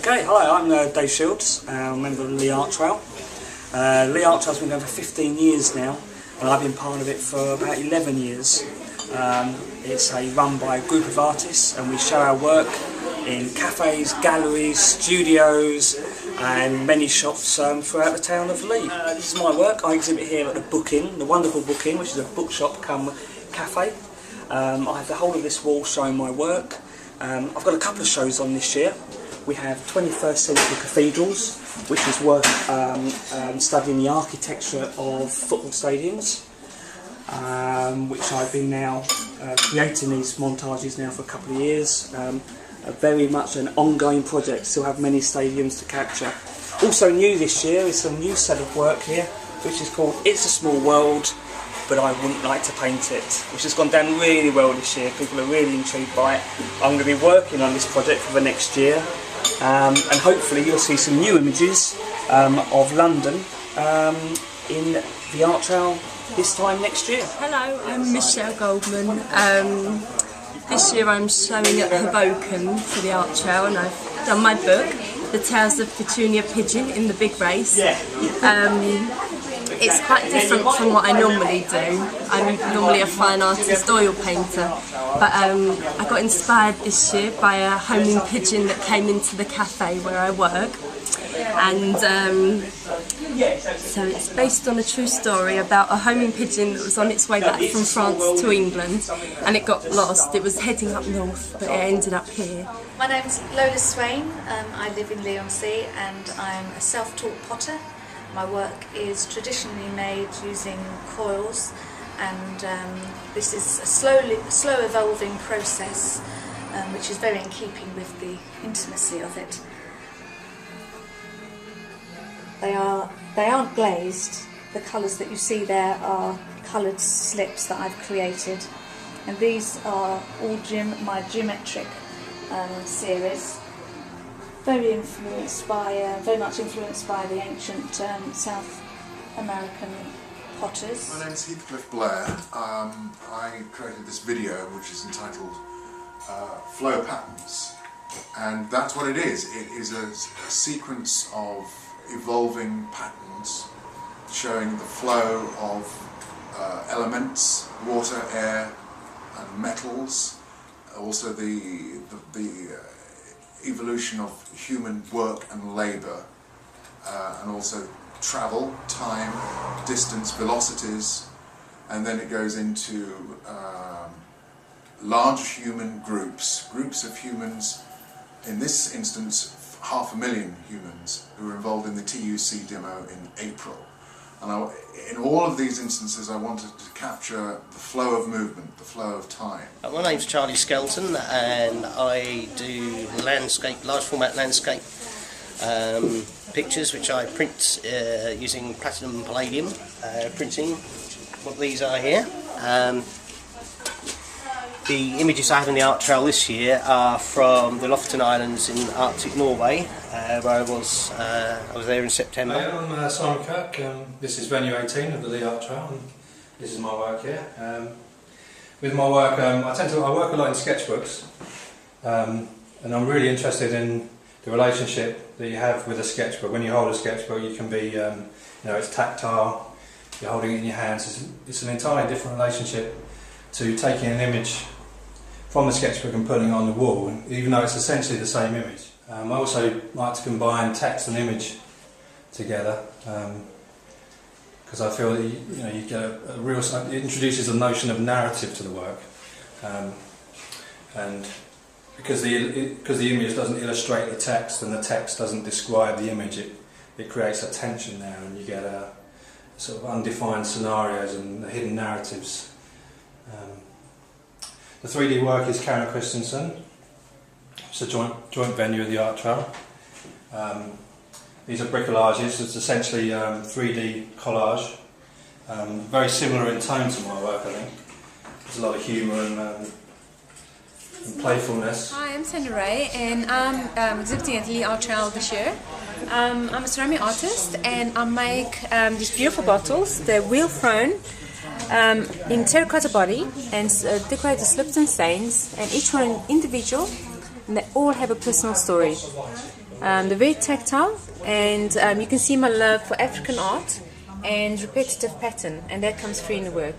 Okay, hello, I'm Dave Shields, a member of Leigh Art Trail. Leigh Art Trail's been going for 15 years now, and I've been part of it for about 11 years. It's run by a group of artists, and we show our work in cafes, galleries, studios and many shops throughout the town of Leigh. This is my work. I exhibit here at the Booking, the wonderful Booking, which is a bookshop come cafe. I have the whole of this wall showing my work. I've got a couple of shows on this year. We have 21st century cathedrals, which is work studying the architecture of football stadiums, which I've been now creating these montages now for a couple of years. Very much an ongoing project, still have many stadiums to capture. Also new this year is a new set of work here, which is called It's a Small World, but I Wouldn't Like to Paint It, which has gone down really well this year. People are really intrigued by it. I'm going to be working on this project for the next year, and hopefully you'll see some new images of London in the Art Trail this time next year. Hello, I'm Michelle Goodman. This year I'm showing at Hoboken for the Art Trail, and I've done my book, The Tales of Petunia Pigeon in the Big Race. It's quite different from what I normally do. I'm normally a fine artist, oil painter, but I got inspired this year by a homing pigeon that came into the cafe where I work, and so it's based on a true story about a homing pigeon that was on its way back from France to England, and it got lost. It was heading up north, but it ended up here. My name's Lola Swain. I live in Leigh, and I'm a self-taught potter. My work is traditionally made using coils, and this is a slow evolving process, which is very in keeping with the intimacy of it. They aren't glazed. The colours that you see there are coloured slips that I've created, and these are all my geometric series. Very much influenced by the ancient South American potters. My name's Heathcliff Blair. I created this video which is entitled Flow Patterns, and that's what it is. It is a sequence of evolving patterns showing the flow of elements, water, air and metals, also the evolution of human work and labour, and also travel, time, distance, velocities, and then it goes into large human groups of humans, in this instance 500,000 humans, who were involved in the TUC demo in April. And in all of these instances I wanted to capture the flow of movement, the flow of time. My name's Charlie Skelton, and I do landscape, large format landscape pictures, which I print using platinum and palladium printing. What these are here. The images I have in the Art Trail this year are from the Lofoten Islands in Arctic Norway, where I was there in September. Hi, I'm Simon Kirk. This is venue 18 of the Leigh Art Trail, and this is my work here. With my work, I work a lot in sketchbooks, and I'm really interested in the relationship that you have with a sketchbook. When you hold a sketchbook, you can be, it's tactile. You're holding it in your hands. It's an entirely different relationship to taking an image from the sketchbook and putting it on the wall, even though it's essentially the same image. I also like to combine text and image together, because I feel that you get a real. It introduces a notion of narrative to the work, and because the image doesn't illustrate the text and the text doesn't describe the image, it creates a tension there, and you get a sort of undefined scenarios and hidden narratives. The 3D work is Karen Christensen. It's a joint venue of the Art Trail. These are bricolages. It's essentially 3D collage. Very similar in tone to my work, I think. There's a lot of humour and playfulness. Hi, I'm Tanya Rae, and I'm exhibiting at Leigh Art Trail this year. I'm a ceramic artist, and I make these beautiful bottles. They're wheel thrown in terracotta body and decorated slips and stains, and each one individual, and they all have a personal story. They're very tactile, and you can see my love for African art and repetitive pattern, and that comes through in the work.